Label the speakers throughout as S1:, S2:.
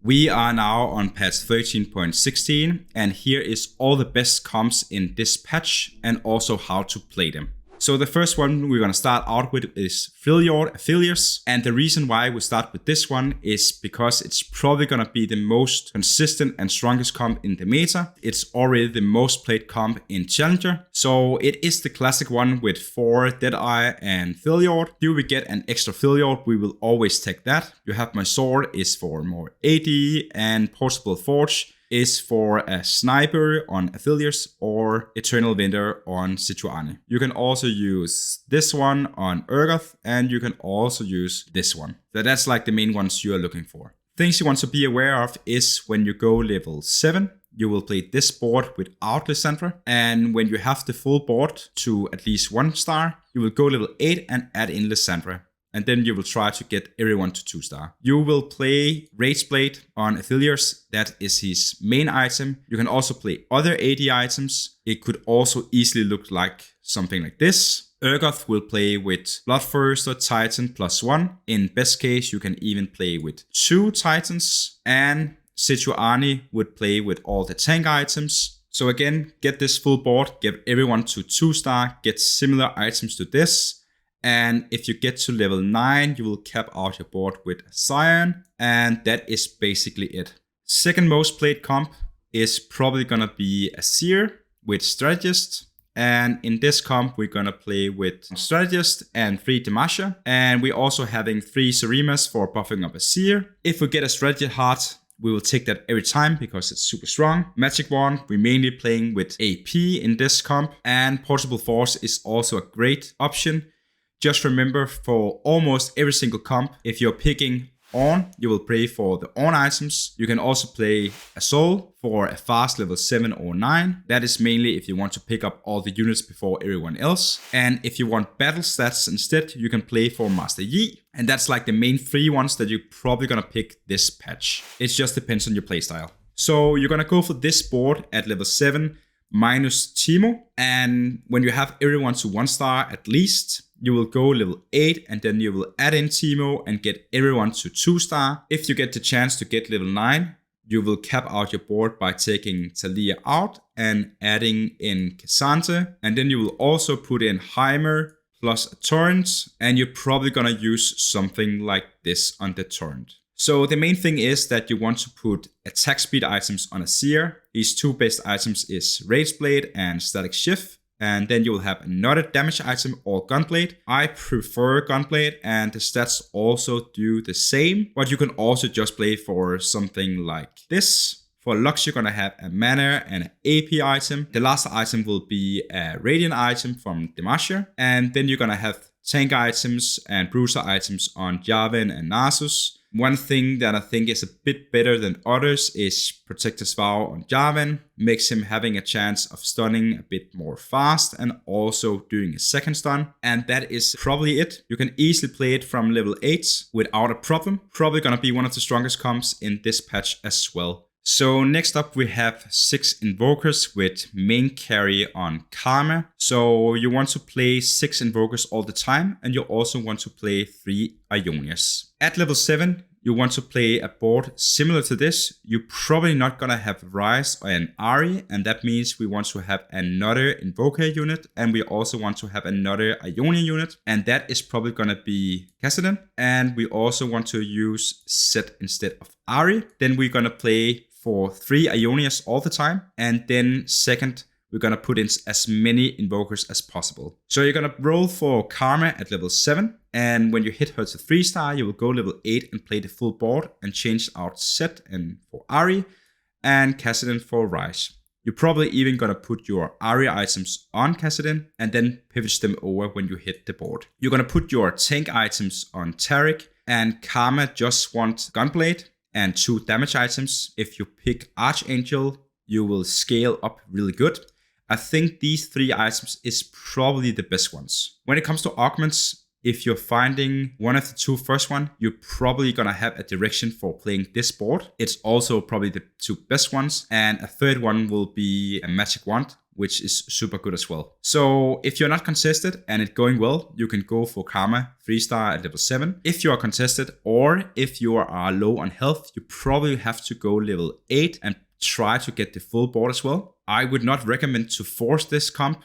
S1: We are now on patch 13.16, and here is all the best comps in this patch and also how to play them. So the first one we're going to start out with is Freljord, Aphelios. And the reason why we start with this one is because it's probably going to be the most consistent and strongest comp in the meta. It's already the most played comp in Challenger. So it is the classic one with 4 Deadeye and Freljord. Do we get an extra Freljord, we will always take that. You have my sword is for more AD, and Portable Forge is for a sniper on Aphelios or Eternal Winter on Sejuani. You can also use this one on Urgoth, and you can also use this one. So that's like the main ones you are looking for. Things you want to be aware of is when you go level 7, you will play this board without Lysandra. And when you have the full board to at least 1 star, you will go level 8 and add in Lysandra. And then you will try to get everyone to 2 star. You will play Rageblade on Aphelios. That is his main item. You can also play other AD items. It could also easily look like something like this. Urgoth will play with Bloodthirster Titan +1. In best case, you can even play with 2 Titans. And Sejuani would play with all the tank items. So again, get this full board, get everyone to 2 star, get similar items to this. And if you get to level 9, you will cap out your board with Zion, and that is basically it. Second most played comp is probably gonna be Azir with Strategist. And in this comp, we're gonna play with Strategist and 3 Demacia. And we're also having 3 Zerimas for buffing up Azir. If we get a Strategy heart, we will take that every time because it's super strong. Magic Wand, we're mainly playing with AP in this comp. And Portable Force is also a great option. Just remember, for almost every single comp, if you're picking on, you will play for the on items. You can also play a soul for a fast level 7 or 9. That is mainly if you want to pick up all the units before everyone else. And if you want battle stats instead, you can play for Master Yi. And that's like the main 3 ones that you're probably gonna pick this patch. It just depends on your playstyle. So you're gonna go for this board at level 7 minus Teemo. And when you have everyone to 1 star at least, you will go level 8 and then you will add in Teemo and get everyone to 2 star. If you get the chance to get level 9, you will cap out your board by taking Talia out and adding in Cassandra. And then you will also put in Heimer plus a torrent, and you're probably gonna use something like this on the torrent. So the main thing is that you want to put attack speed items on Azir. His 2 best items is Rageblade and Static Shift. And then you will have another damage item or Gunblade. I prefer Gunblade, and the stats also do the same. But you can also just play for something like this. For Lux, you're gonna have a mana and an AP item. The last item will be a Radiant item from Demacia. And then you're gonna have tank items and bruiser items on Gwen and Noxus. One thing that I think is a bit better than others is Protector's Vow on Gwen. Makes him having a chance of stunning a bit more fast and also doing a second stun. And that is probably it. You can easily play it from level 8 without a problem. Probably gonna be one of the strongest comps in this patch as well. So next up we have 6 Invokers with main carry on Karma. So you want to play 6 Invokers all the time, and you also want to play 3 Ionias. At level 7, you want to play a board similar to this. You're probably not gonna have Rise or an Ahri, and that means we want to have another Invoker unit, and we also want to have another Ionia unit, and that is probably gonna be Kassadin. And we also want to use Set instead of Ahri. Then we're gonna play for 3 Ionias all the time, and then second, we're gonna put in as many Invokers as possible. So you're gonna roll for Karma at level 7, and when you hit her to 3 star, you will go level 8 and play the full board and change out Set and for Ahri and Kassadin for Rise. You're probably even gonna put your Ahri items on Kassadin and then pivot them over when you hit the board. You're gonna put your tank items on Taric, and Karma just wants Gunblade and 2 damage items. If you pick Archangel, you will scale up really good. I think these 3 items is probably the best ones. When it comes to augments, if you're finding one of the 2 first one, you're probably gonna have a direction for playing this board. It's also probably the 2 best ones. And a third one will be a Magic Wand which is super good as well. So if you're not contested and it's going well, you can go for Karma 3-star at level 7. If you are contested or if you are low on health, you probably have to go level 8 and try to get the full board as well. I would not recommend to force this comp,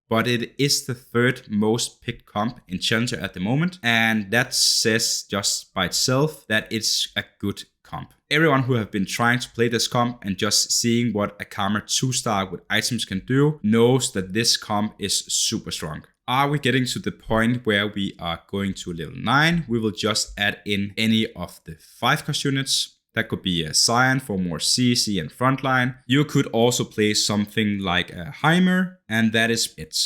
S1: but it is the 3rd most picked comp in Challenger at the moment. And that says just by itself that it's a good comp. Everyone who have been trying to play this comp and just seeing what a Karma 2-star with items can do knows that this comp is super strong. Are we getting to the point where we are going to level 9? We will just add in any of the 5-cost units. That could be a Cyan for more CC and frontline. You could also play something like a Heimer, and that is it.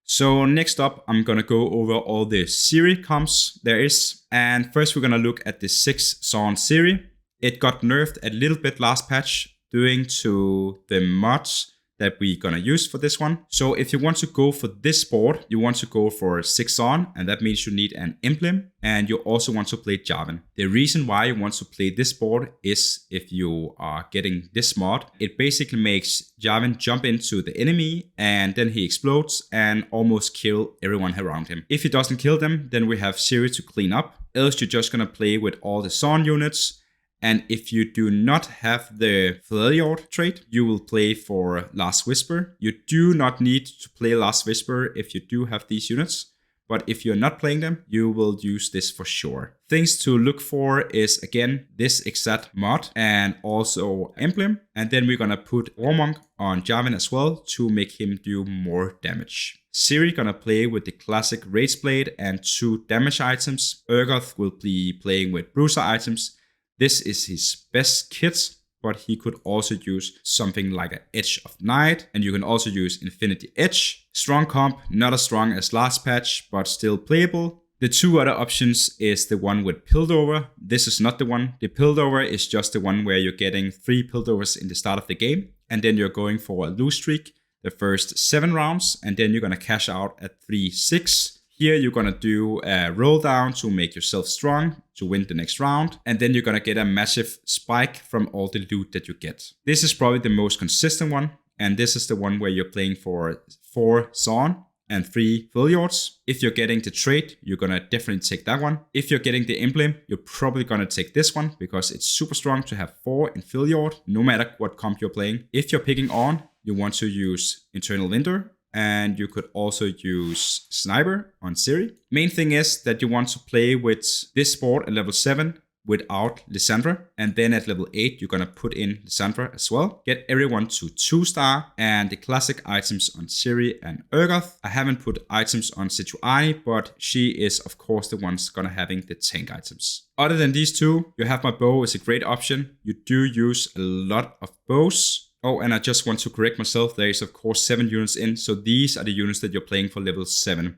S1: So next up, I'm gonna go over all the Zeri comps there is. And first we're gonna look at the 6 Zon Zeri. It got nerfed a little bit last patch due to the mods that we're gonna use for this one. So if you want to go for this board, you want to go for 6 Zon, and that means you need an emblem, and you also want to play Jarvan. The reason why you want to play this board is if you are getting this mod, it basically makes Jarvan jump into the enemy and then he explodes and almost kill everyone around him. If he doesn't kill them, then we have Zeri to clean up. Else you're just gonna play with all the Zon units. And if you do not have the Freljord trait, you will play for Last Whisper. You do not need to play Last Whisper if you do have these units. But if you're not playing them, you will use this for sure. Things to look for is, again, this exact mod and also emblem. And then we're gonna put Warmonk on Jarvan as well to make him do more damage. Zeri gonna play with the classic Rage Blade and 2 damage items. Urgoth will be playing with Bruiser items. This is his best kit, but he could also use something like an Edge of Night, and you can also use Infinity Edge. Strong comp, not as strong as last patch, but still playable. The 2 other options is the one with Piltover. This is not the one. The Piltover is just the one where you're getting 3 Piltovers in the start of the game, and then you're going for a lose streak the first 7 rounds, and then you're gonna cash out at 3-6. Here you're gonna do a roll down to make yourself strong to win the next round. And then you're gonna get a massive spike from all the loot that you get. This is probably the most consistent one. And this is the one where you're playing for 4 Zon and 3 Freljords. If you're getting the trait, you're gonna definitely take that one. If you're getting the emblem, you're probably gonna take this one because it's super strong to have 4 in Freljord, no matter what comp you're playing. If you're picking on, you want to use Internal Vendor. And you could also use Sniper on Zeri. Main thing is that you want to play with this board at level 7 without Lissandra. And then at level 8, you're gonna put in Lissandra as well. Get everyone to 2-star and the classic items on Zeri and Urgoth. I haven't put items on Sejuani, but she is of course the ones gonna having the tank items. Other than these 2, you have my bow is a great option. You do use a lot of bows. Oh, and I just want to correct myself. There is of course 7 units in. So these are the units that you're playing for level 7.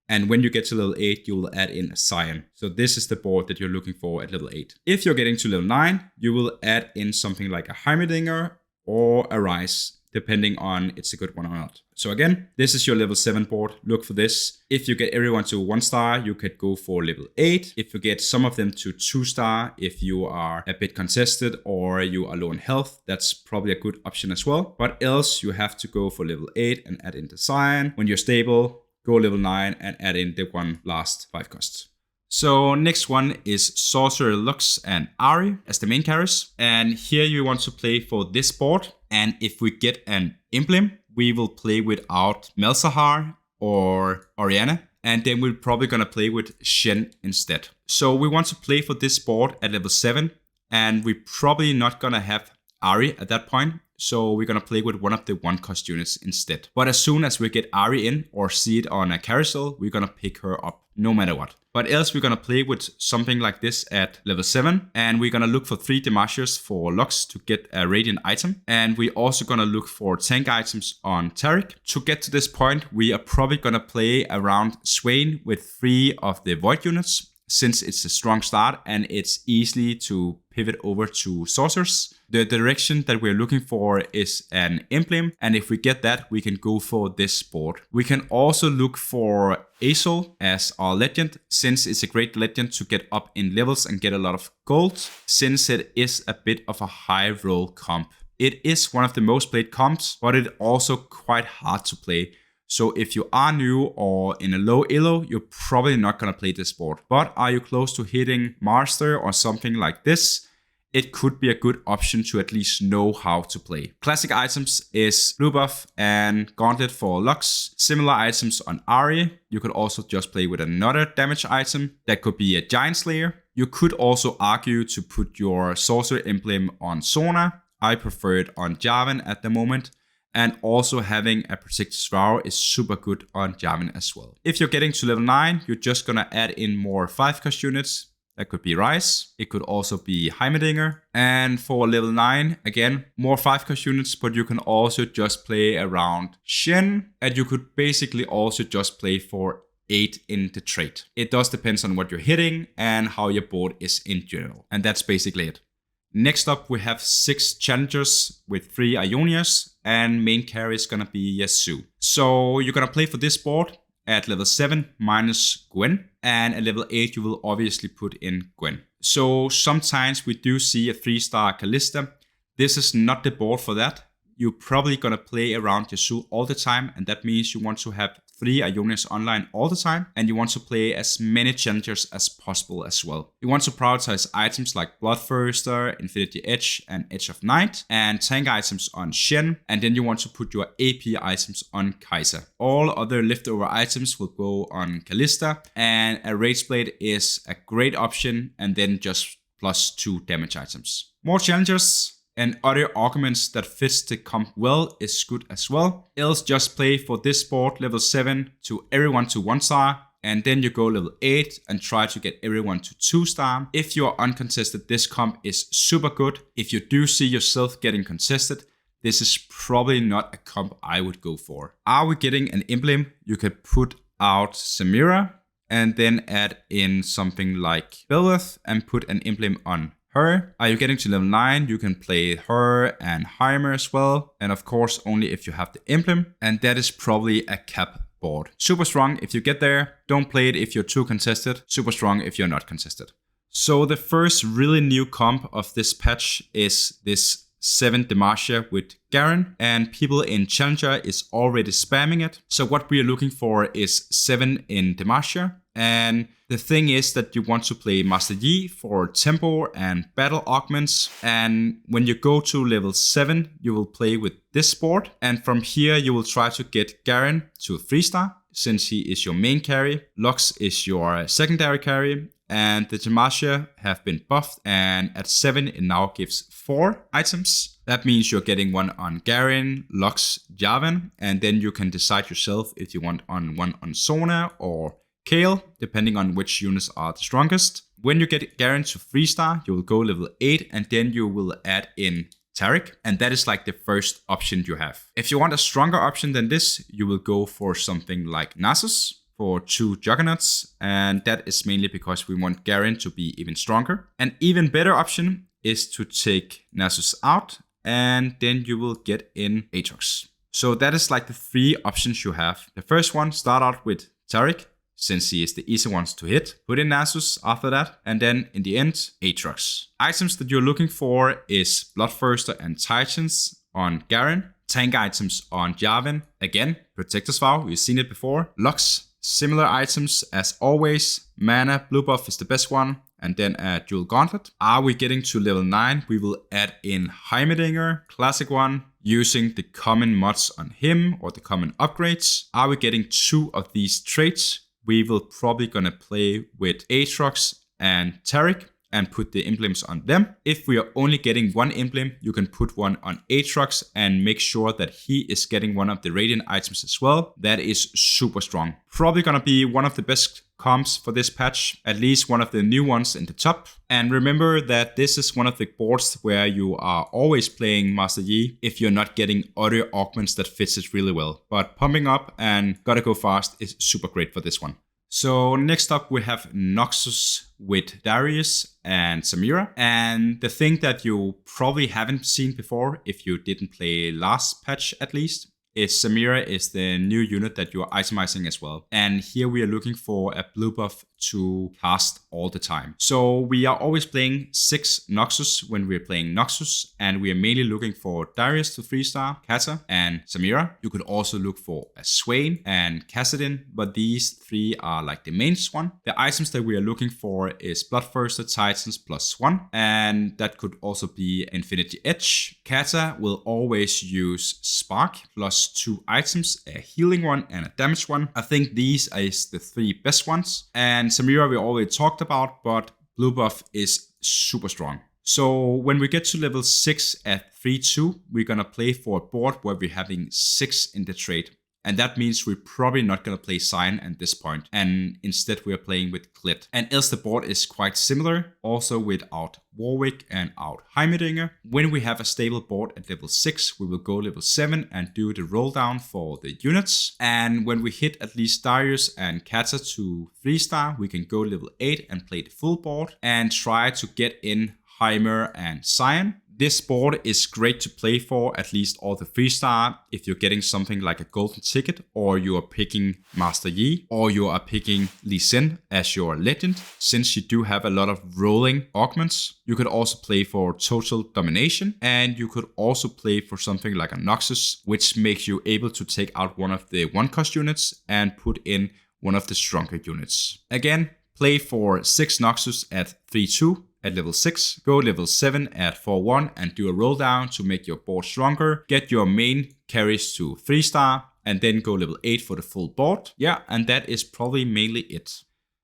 S1: And when you get to level 8, you will add in a Cyan. So this is the board that you're looking for at level 8. If you're getting to level 9, you will add in something like a Heimerdinger or a Rise, depending on it's a good one or not. So again, this is your level 7 board. Look for this. If you get everyone to 1-star, you could go for level 8. If you get some of them to 2-star, if you are a bit contested or you are low in health, that's probably a good option as well. But else you have to go for level 8 and add in the Cyan. When you're stable, go level 9 and add in the one last 5 costs. So next one is Sorcerer, Lux and Ahri as the main carries. And here you want to play for this board. And if we get an emblem, we will play without Malzahar or Orianna. And then we're probably gonna play with Shen instead. So we want to play for this board at level 7. And we're probably not gonna have Ahri at that point. So we're gonna play with one of the 1-cost units instead. But as soon as we get Ahri in or see it on a carousel, we're gonna pick her up no matter what. But else we're gonna play with something like this at level 7. And we're gonna look for 3 Demacias for Lux to get a radiant item. And we're also gonna look for tank items on Taric. To get to this point, we are probably gonna play around Swain with 3 of the Void units, since it's a strong start and it's easy to pivot over to sorcerers. The direction that we're looking for is an emblem, and if we get that, we can go for this board. We can also look for Azul as our legend, since it's a great legend to get up in levels and get a lot of gold, since it is a bit of a high roll comp. It is one of the most played comps, but it's also quite hard to play. So if you are new or in a low elo, you're probably not going to play this board. But are you close to hitting Master or something like this, it could be a good option to at least know how to play. Classic items is Blue Buff and Gauntlet for Lux. Similar items on Ahri. You could also just play with another damage item. That could be a Giant Slayer. You could also argue to put your Sorcerer emblem on Sona. I prefer it on Jarvan at the moment. And also having a Protected Vow is super good on Jarvan as well. If you're getting to level 9, you're just gonna add in more 5-cost units. That could be Rise. It could also be Heimerdinger. And for level 9, again, more 5-cost units, but you can also just play around Shen. And you could basically also just play for 8 in the trade. It does depend on what you're hitting and how your board is in general. And that's basically it. Next up, we have 6 challengers with 3 Ionias, and main carry is gonna be Yasou. So you're gonna play for this board at level 7 minus Gwen, and at level 8 you will obviously put in Gwen. So sometimes we do see a 3-star Kalista. This is not the board for that. You're probably gonna play around Yasou all the time, and that means you want to have 3 Ionias online all the time, and you want to play as many challengers as possible as well. You want to prioritize items like Bloodthirster, Infinity Edge, and Edge of Night, and tank items on Shen, and then you want to put your AP items on Kaisa. All other leftover items will go on Kalista, and a Rage Blade is a great option, and then just +2 damage items. More challengers and other arguments that fits the comp well is good as well. Else just play for this board level 7 to everyone to 1-star, and then you go level 8 and try to get everyone to 2-star. If you are uncontested, this comp is super good. If you do see yourself getting contested, this is probably not a comp I would go for. Are we getting an emblem? You could put out Samira and then add in something like Belveth and put an emblem on her. Are you getting to level 9? You can play her and Heimer as well. And of course, only if you have the emblem. And that is probably a cap board. Super strong if you get there. Don't play it if you're too contested. Super strong if you're not contested. So the first really new comp of this patch is this 7 Demacia with Garen, and people in Challenger is already spamming it. So what we are looking for is 7 in Demacia. And the thing is that you want to play Master Yi for tempo and battle augments. And when you go to level 7, you will play with this board. And from here, you will try to get Garen to a 3-star, since he is your main carry. Lux is your secondary carry. And the Demacia have been buffed, and at 7 it now gives 4 items. That means you're getting one on Garen, Lux, Jarvan, and then you can decide yourself if you want one on Sona or Kayle, depending on which units are the strongest. When you get Garen to 3-star, you will go level 8, and then you will add in Taric, and that is like the first option you have. If you want a stronger option than this, you will go for something like Noxus for 2 Juggernauts, and that is mainly because we want Garen to be even stronger. An even better option is to take Noxus out, and then you will get in Aatrox. So that is like the 3 options you have. The first one, start out with Taric, since he is the easy ones to hit. Put in Noxus after that, and then in the end, Aatrox. Items that you're looking for is Bloodthirster and Titans on Garen. Tank items on Jarvan. Again, Protector's Vow, we've seen it before. Lux. Similar items as always. Mana, blue buff is the best one, and then a dual gauntlet. Are we getting to level 9? We will add in Heimerdinger, classic one, using the common mods on him or the common upgrades. Are we getting 2 of these traits? We will probably gonna play with Aatrox and Taric and put the emblems on them. If we are only getting 1 emblem, you can put one on Aatrox and make sure that he is getting one of the Radiant items as well. That is super strong. Probably gonna be one of the best comps for this patch, at least one of the new ones in the top. And remember that this is one of the boards where you are always playing Master Yi if you're not getting other augments that fits it really well. But pumping up and gotta go fast is super great for this one. So next up we have Noxus with Darius and Samira. And the thing that you probably haven't seen before, if you didn't play last patch at least, is Samira is the new unit that you are itemizing as well. And here we are looking for a blue buff to cast all the time. So we are always playing 6 Noxus when we're playing Noxus, and we are mainly looking for Darius to 3-star, Kaisa and Samira. You could also look for a Swain and Kassadin, but these 3 are like the main one. The items that we are looking for is Bloodthirster Titans +1, and that could also be Infinity Edge. Kata will always use Spark +2 items, a healing one and a damage one. I think these are the 3 best ones. And Samira we already talked about, but blue buff is super strong. So when we get to level 6 at 3-2, we're gonna play for a board where we're having 6 in the trade. And that means we're probably not going to play Sion at this point. And instead we are playing with Clit. And else the board is quite similar. Also without Warwick and out Heimerdinger. When we have a stable board at level 6, we will go level 7 and do the roll down for the units. And when we hit at least Darius and Kata to 3-star, we can go level 8 and play the full board. And try to get in Heimer and Sion. This board is great to play for at least all the 3-star if you're getting something like a golden ticket, or you are picking Master Yi, or you are picking Lee Sin as your legend, since you do have a lot of rolling augments. You could also play for total domination, and you could also play for something like a Noxus, which makes you able to take out one of the 1-cost units and put in one of the stronger units. Again, play for 6 Noxus at 3-2. At level 6, go level 7 at 4-1 and do a roll down to make your board stronger. Get your main carries to 3-star and then go level 8 for the full board. Yeah, and that is probably mainly it.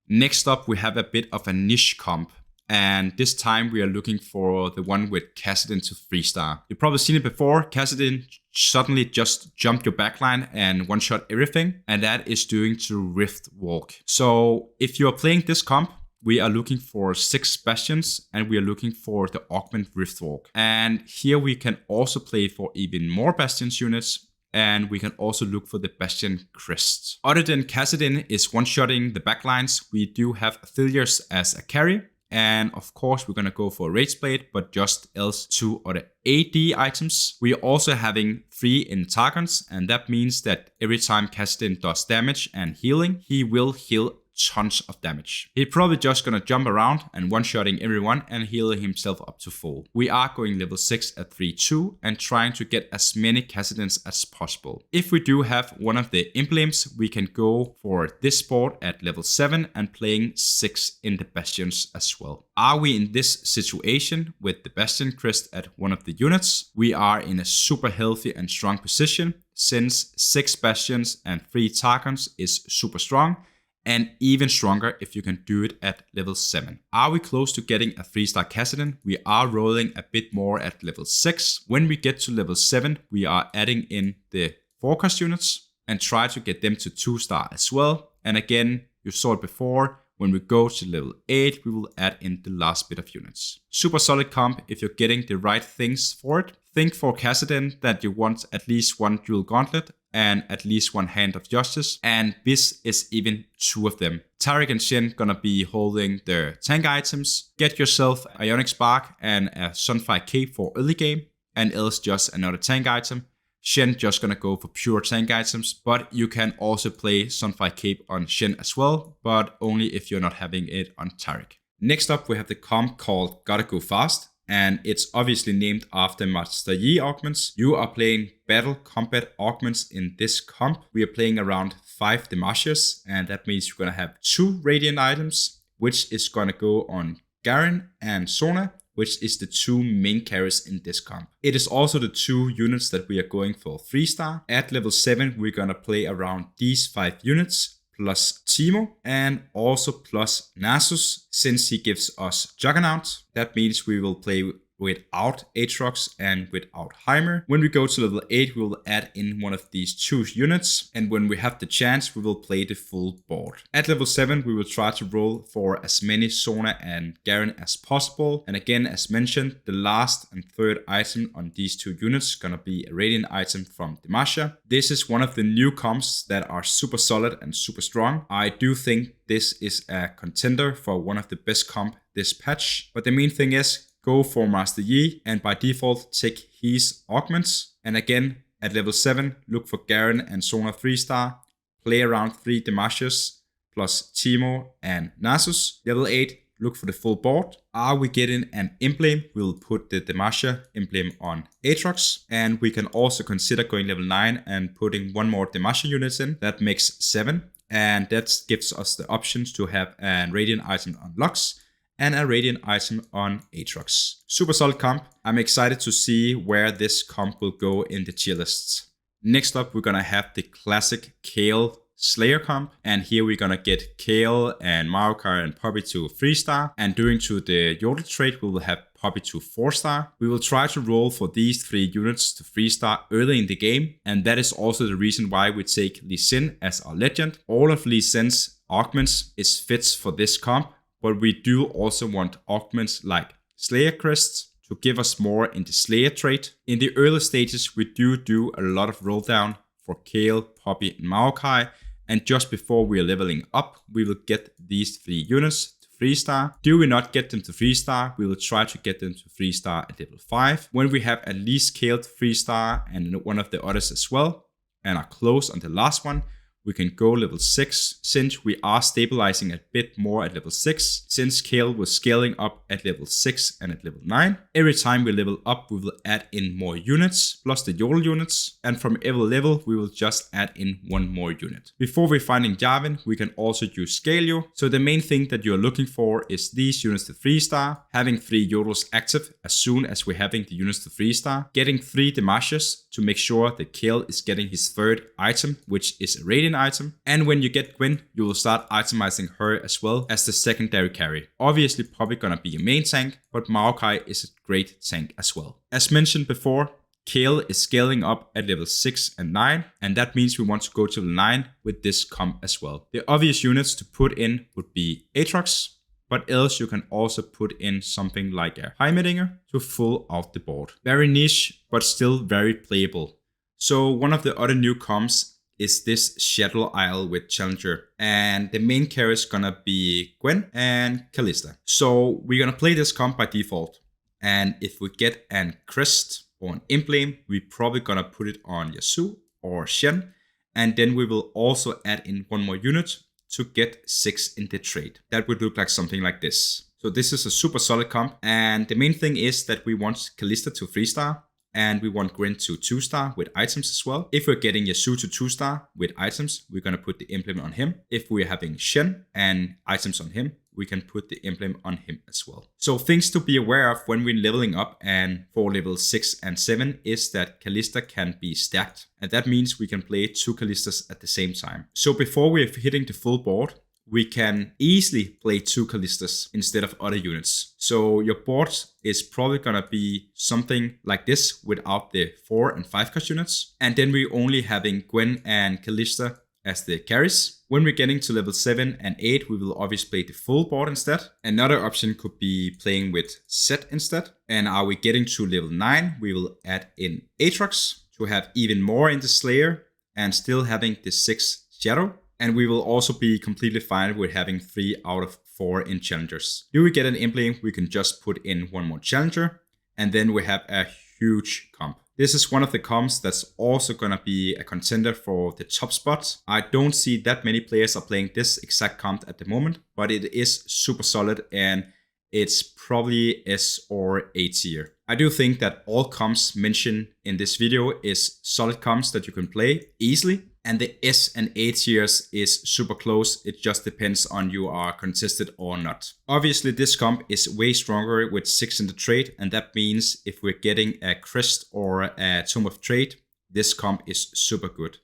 S1: Next up, we have a bit of a niche comp. And this time we are looking for the one with Kassadin to 3-star. You've probably seen it before. Kassadin suddenly just jumped your backline and one-shot everything. And that is due to Riftwalk. So if you're playing this comp, we are looking for 6 Bastions and we are looking for the Augment Riftwalk. And here we can also play for even more Bastions units, and we can also look for the Bastion Crest. Other than Kassadin is one-shotting the backlines, we do have Aphelios as a carry. And of course, we're going to go for Rage Blade, but just else 2 other AD items. We are also having 3 in Targons, and that means that every time Kassadin does damage and healing, he will heal tons of damage. He's probably just gonna jump around and one-shotting everyone and healing himself up to full. We are going level 6 at 3-2 and trying to get as many Kassadins as possible. If we do have one of the emblems, we can go for this board at level 7 and playing 6 in the Bastions as well. Are we in this situation with the Bastion Crest at one of the units? We are in a super healthy and strong position, since 6 Bastions and 3 Targons is super strong. And even stronger if you can do it at level 7. Are we close to getting a 3-star Kassadin? We are rolling a bit more at level 6. When we get to level 7, we are adding in the 4-cost units and try to get them to 2-star as well. And again, you saw it before, when we go to level 8, we will add in the last bit of units. Super solid comp if you're getting the right things for it. Think for Kassadin that you want at least 1 dual gauntlet and at least 1 Hand of Justice, and this is even 2 of them. Taric and Shen gonna be holding their tank items. Get yourself Ionic Spark and a Sunfire Cape for early game, and else just another tank item. Shen just gonna go for pure tank items, but you can also play Sunfire Cape on Shen as well, but only if you're not having it on Taric. Next up, we have the comp called Gotta Go Fast. And it's obviously named after Master Yi augments. You are playing battle combat augments in this comp. We are playing around 5 Demacias, and that means you're gonna have 2 Radiant items, which is gonna go on Garen and Sona, which is the 2 main carries in this comp. It is also the 2 units that we are going for 3-star. At level 7, we're gonna play around these 5 units, plus Teemo, and also plus Noxus, since he gives us Juggernaut. That means we will play without Aatrox and without Heimer. When we go to level 8, we will add in one of these 2 units, and when we have the chance, we will play the full board. At level 7, we will try to roll for as many Sona and Garen as possible, and again, as mentioned, the last and third item on these 2 units gonna be a Radiant item from Demacia. This is one of the new comps that are super solid and super strong. I do think this is a contender for one of the best comp this patch, but the main thing is, go for Master Yi and by default take his augments. And again, at level 7, look for Garen and Sona 3-star. Play around 3 Demacias. plus Teemo and Noxus. Level 8, look for the full board. Are we getting an emblem? We'll put the Demacia emblem on Aatrox. And we can also consider going level 9 and putting one more Demacia units in. That makes 7. And that gives us the options to have a Radiant item on Lux and a Radiant item on Aatrox. Super solid comp. I'm excited to see where this comp will go in the tier lists. Next up, we're gonna have the classic Kayle Slayer comp, and here we're gonna get Kayle and Maokai and Poppy to 3-star, and during to the Yordle trade we will have Poppy to 4-star. We will try to roll for these 3 units to 3-star early in the game, and that is also the reason why we take Lee Sin as our legend. All of Lee Sin's augments is fits for this comp, but we do also want augments like Slayer Crests to give us more in the Slayer trait. In the early stages we do a lot of roll down for Kayle, Poppy and Maokai. And just before we are leveling up, we will get these 3 units to 3-star. Do we not get them to 3-star, we will try to get them to 3-star at level 5. When we have at least Kayle to 3-star and one of the others as well, and are close on the last one, we can go level 6, since we are stabilizing a bit more at level 6, since Kayle was scaling up at level 6 and at level 9. Every time we level up, we will add in more units, plus the Yordle units, and from every level, we will just add in one more unit. Before we finding Jarvan, we can also use Scaleo. So the main thing that you're looking for is these units to 3-star, having 3 Yordles active as soon as we're having the units to 3-star, getting 3 Demacias to make sure that Kayle is getting his 3rd item, which is a Radiant item. And when you get Gwen, you will start itemizing her as well as the secondary carry. Obviously probably gonna be a main tank, but Maokai is a great tank as well. As mentioned before, Kayle is scaling up at level 6 and 9, and that means we want to go to level 9 with this comp as well. The obvious units to put in would be Aatrox, but else you can also put in something like a Heimerdinger to full out the board. Very niche, but still very playable. So one of the other new comps is this Shadow Isle with Challenger, and the main carry is gonna be Gwen and Kalista. So we're gonna play this comp by default, and if we get an crest or an emblem, we're probably gonna put it on Yasou or Shen, and then we will also add in one more unit to get 6 in the trade. That would look like something like this. So this is a super solid comp, and the main thing is that we want Kalista to 3-star, and we want Gwen to 2-star with items as well. If we're getting Yasou to 2-star with items, we're gonna put the emblem on him. If we're having Shen and items on him, we can put the emblem on him as well. So things to be aware of when we're leveling up and for level 6 and 7 is that Kalista can be stacked. And that means we can play 2 Kalistas at the same time. So before we're hitting the full board, we can easily play 2 Kalistas instead of other units. So your board is probably gonna be something like this without the 4 and 5 cost units. And then we're only having Gwen and Kalista as the carries. When we're getting to level 7 and 8, we will obviously play the full board instead. Another option could be playing with Zed instead. And are we getting to level 9, we will add in Aatrox to have even more in the Slayer and still having the 6 Shadow. And we will also be completely fine with having 3 out of 4 in Challengers. Do we get an emblem, we can just put in one more Challenger, and then we have a huge comp. This is one of the comps that's also gonna be a contender for the top spot. I don't see that many players are playing this exact comp at the moment, but it is super solid and it's probably S or A tier. I do think that all comps mentioned in this video is solid comps that you can play easily. And the S and A tiers is super close. It just depends on you are consistent or not. Obviously, this comp is way stronger with 6 in the trade. And that means if we're getting a Crest or a Tome of Trade, this comp is super good.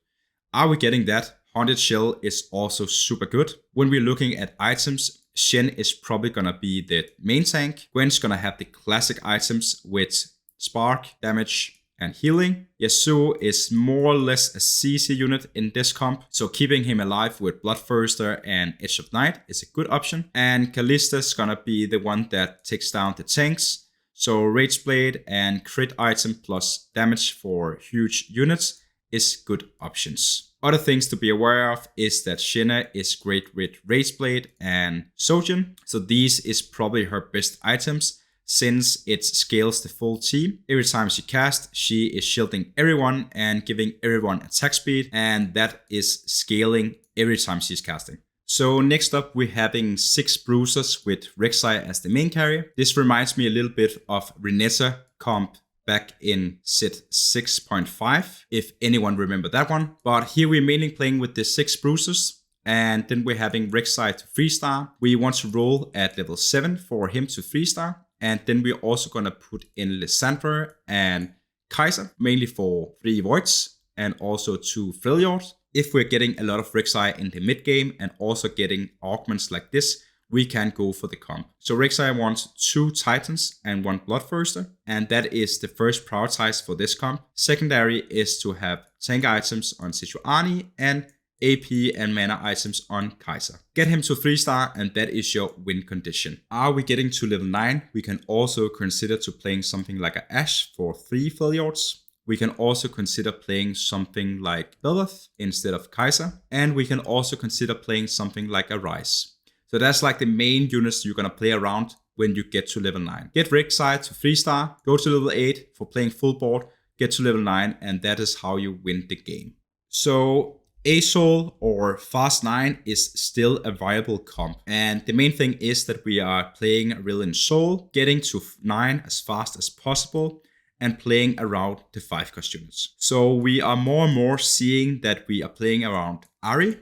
S1: Are we getting that? Haunted Shell is also super good. When we're looking at items, Shen is probably gonna be the main tank. Gwen's gonna have the classic items with Spark, Damage, and healing. Yasou is more or less a CC unit in this comp, so keeping him alive with Bloodthirster and Edge of Night is a good option. And Kalista's gonna be the one that takes down the tanks, so Rage Blade and crit item plus damage for huge units is good options. Other things to be aware of is that Shenna is great with Rage Blade and Sojourn, so these is probably her best items, since it scales the full team. Every time she casts, she is shielding everyone and giving everyone attack speed, and that is scaling every time she's casting. So next up, we're having 6 Bruisers with Reksai as the main carry. This reminds me a little bit of Zeri Comps back in set 6.5, if anyone remember that one. But here we're mainly playing with the 6 Bruisers, and then we're having Reksai to 3-star. We want to roll at level 7 for him to 3-star, and then we're also gonna put in Lissandra and Kaisa, mainly for 3 Voids, and also 2 Freljord. If we're getting a lot of Reksai in the mid game and also getting augments like this, we can go for the comp. So Reksai wants 2 Titans and 1 Bloodthirster, and that is the first prioritize for this comp. Secondary is to have tank items on Sejuani and AP and mana items on Kaisa. Get him to 3-star and that is your win condition. Are we getting to level 9? We can also consider to playing something like a Ashe for 3 Freljords. We can also consider playing something like Bel'Veth instead of Kaisa, and we can also consider playing something like a Ryze. So that's like the main units you're gonna play around when you get to level 9. Get Reksai to 3-star, go to level 8 for playing full board, get to level 9, and that is how you win the game. So Azir or Fast 9 is still a viable comp. And the main thing is that we are playing Aurelion Sol, getting to 9 as fast as possible, and playing around the 5-cost units. So we are more and more seeing that we are playing around Ahri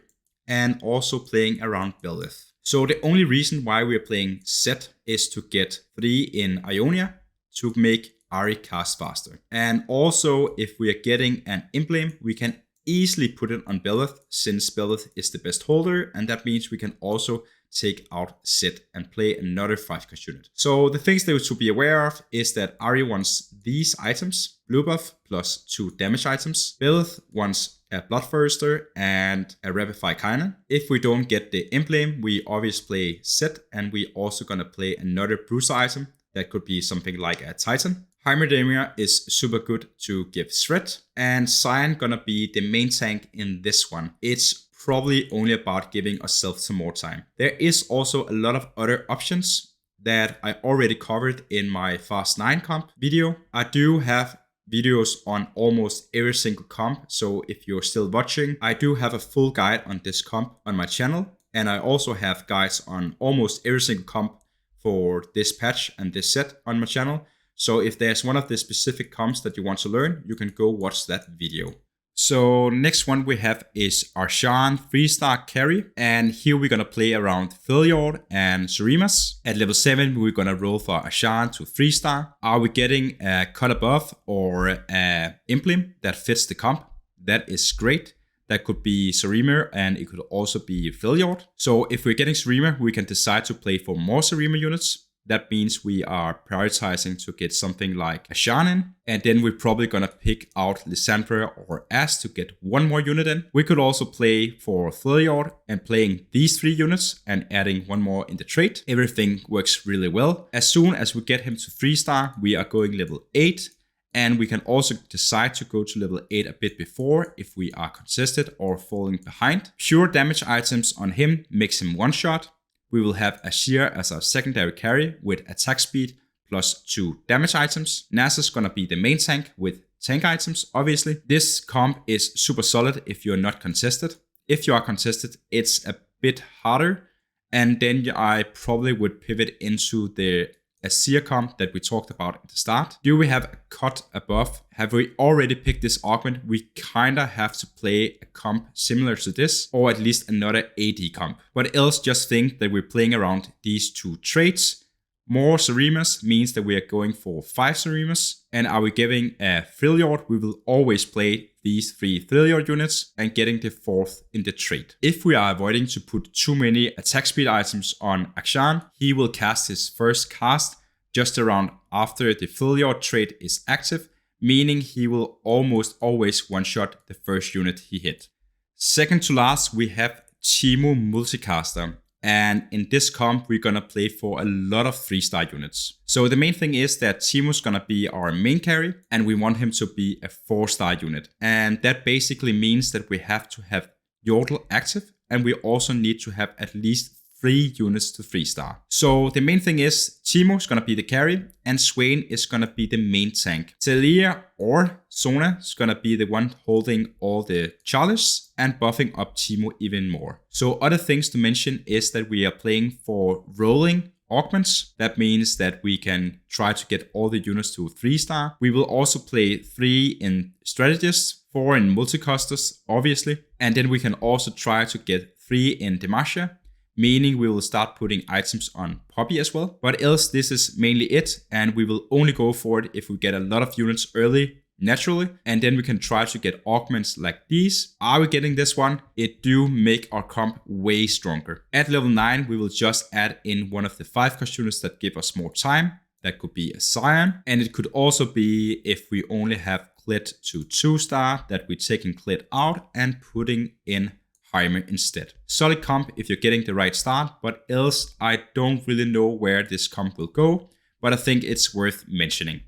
S1: and also playing around Bel'Veth. So the only reason why we are playing Zed is to get 3 in Ionia to make Ahri cast faster. And also if we are getting an emblem, we can easily put it on Bel'Veth since Bel'Veth is the best holder, and that means we can also take out Zed and play another 5-cost unit. So the things that to be aware of is that Ahri wants these items, blue buff plus 2 damage items. Bel'Veth wants a Bloodthirster and a Rapid-Fire Cannon. If we don't get the emblem, we obviously play Zed, and we also gonna play another Bruiser item. That could be something like a Titan. Heimerdinger is super good to give threat, and Sion gonna be the main tank in this one. It's probably only about giving ourselves some more time. There is also a lot of other options that I already covered in my Fast 9 comp video. I do have videos on almost every single comp, so if you're still watching, I do have a full guide on this comp on my channel, and I also have guides on almost every single comp for this patch and this set on my channel. So if there's one of the specific comps that you want to learn, you can go watch that video. So next one we have is Akshan 3-star carry, and here we're gonna play around Freljord and Zerimas. At level 7 we're gonna roll for Akshan to 3-star. Are we getting a cut above or a emblem that fits the comp? That is great. That could be Zerimer and it could also be Freljord. So if we're getting Zerimer, we can decide to play for more Zerimer units. That means we are prioritizing to get something like a Shaman, and then we're probably gonna pick out Lissandra or Ashe to get 1 more unit in. We could also play for Freljord and playing these 3 units and adding 1 more in the trade. Everything works really well. As soon as we get him to 3-star, we are going level 8. And we can also decide to go to level 8 a bit before if we are contested or falling behind. Pure damage items on him makes him 1-shot. We will have Azir as our secondary carry with attack speed plus 2 damage items. Nasa's gonna be the main tank with tank items, obviously. This comp is super solid if you're not contested. If you are contested, it's a bit harder. And then I probably would pivot into the Azir comp that we talked about at the start. Do we have a cut above? Have we already picked this augment? We kinda have to play a comp similar to this, or at least another AD comp. But else, just think that we're playing around these 2 traits. More Zerimas means that we are going for 5 Zerimas. And are we giving a Freljord? We will always play these 3 Freljord units and getting the 4th in the trait. If we are avoiding to put too many attack speed items on Akshan, he will cast his first cast just around after the Freljord trait is active, meaning he will almost always one-shot the first unit he hit. Second to last, we have Teemo Multicaster. And in this comp, we're gonna play for a lot of 3-star units. So the main thing is that Teemo's gonna be our main carry, and we want him to be a 4-star unit. And that basically means that we have to have Yordle active, and we also need to have at least 3 units to 3-star. So the main thing is Teemo is gonna be the carry and Swain is gonna be the main tank. Samira or Sona is gonna be the one holding all the Chalice and buffing up Teemo even more. So other things to mention is that we are playing for rolling augments. That means that we can try to get all the units to 3-star. We will also play 3 in Strategist, 4 in Multicasters, obviously. And then we can also try to get 3 in Demacia, meaning we will start putting items on Poppy as well. But else, this is mainly it, and we will only go for it if we get a lot of units early, naturally, and then we can try to get augments like these. Are we getting this one? It do make our comp way stronger. At level 9, we will just add in one of the 5-cost units that give us more time. That could be a Scion, and it could also be if we only have Clit to 2-star, that we're taking Clit out and putting in Heimer instead. Solid comp if you're getting the right start, but else I don't really know where this comp will go, but I think it's worth mentioning.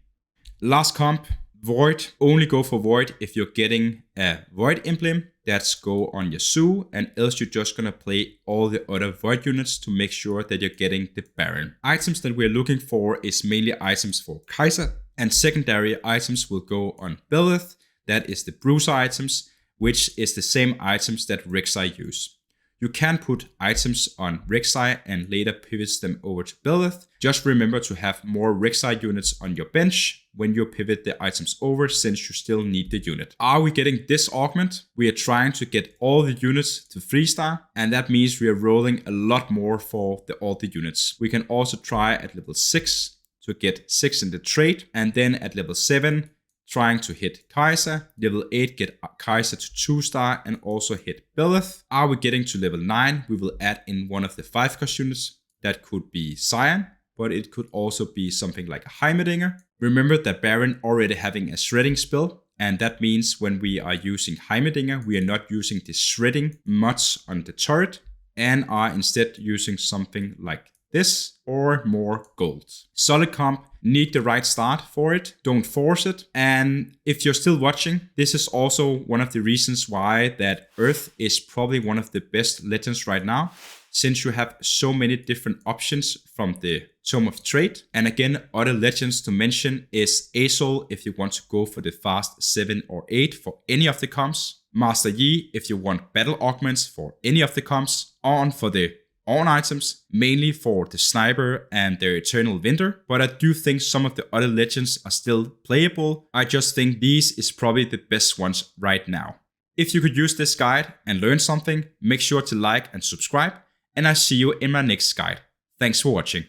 S1: Last comp, Void. Only go for Void if you're getting a Void emblem. That's go on Yasou, and else you're just gonna play all the other Void units to make sure that you're getting the Baron. Items that we're looking for is mainly items for Kaisa, and secondary items will go on Belith. That is the Bruiser items, which is the same items that Reksai use. You can put items on Reksai and later pivots them over to Belith. Just remember to have more Reksai units on your bench when you pivot the items over, since you still need the unit. Are we getting this augment? We are trying to get all the units to 3-star, and that means we are rolling a lot more for all the units. We can also try at level 6 to get 6 in the trade, and then at level 7, trying to hit Kaisa, level 8 get Kaisa to 2-star and also hit Belith. Are we getting to level 9? We will add in one of the 5-cost units. That could be Scion, but it could also be something like a Heimerdinger. Remember that Baron already having a shredding spell, and that means when we are using Heimerdinger, we are not using the shredding much on the turret and are instead using something like this or more gold. Solid comp, need the right start for it, don't force it. And if you're still watching, this is also one of the reasons why that Earth is probably one of the best legends right now, since you have so many different options from the Tome of Trade. And again, other legends to mention is Azir if you want to go for the fast 7 or 8 for any of the comps, Master Yi if you want battle augments for any of the comps, on for the on items, mainly for the Sniper and their Eternal Winter, but I do think some of the other legends are still playable. I just think these is probably the best ones right now. If you could use this guide and learn something, make sure to like and subscribe, and I'll see you in my next guide. Thanks for watching.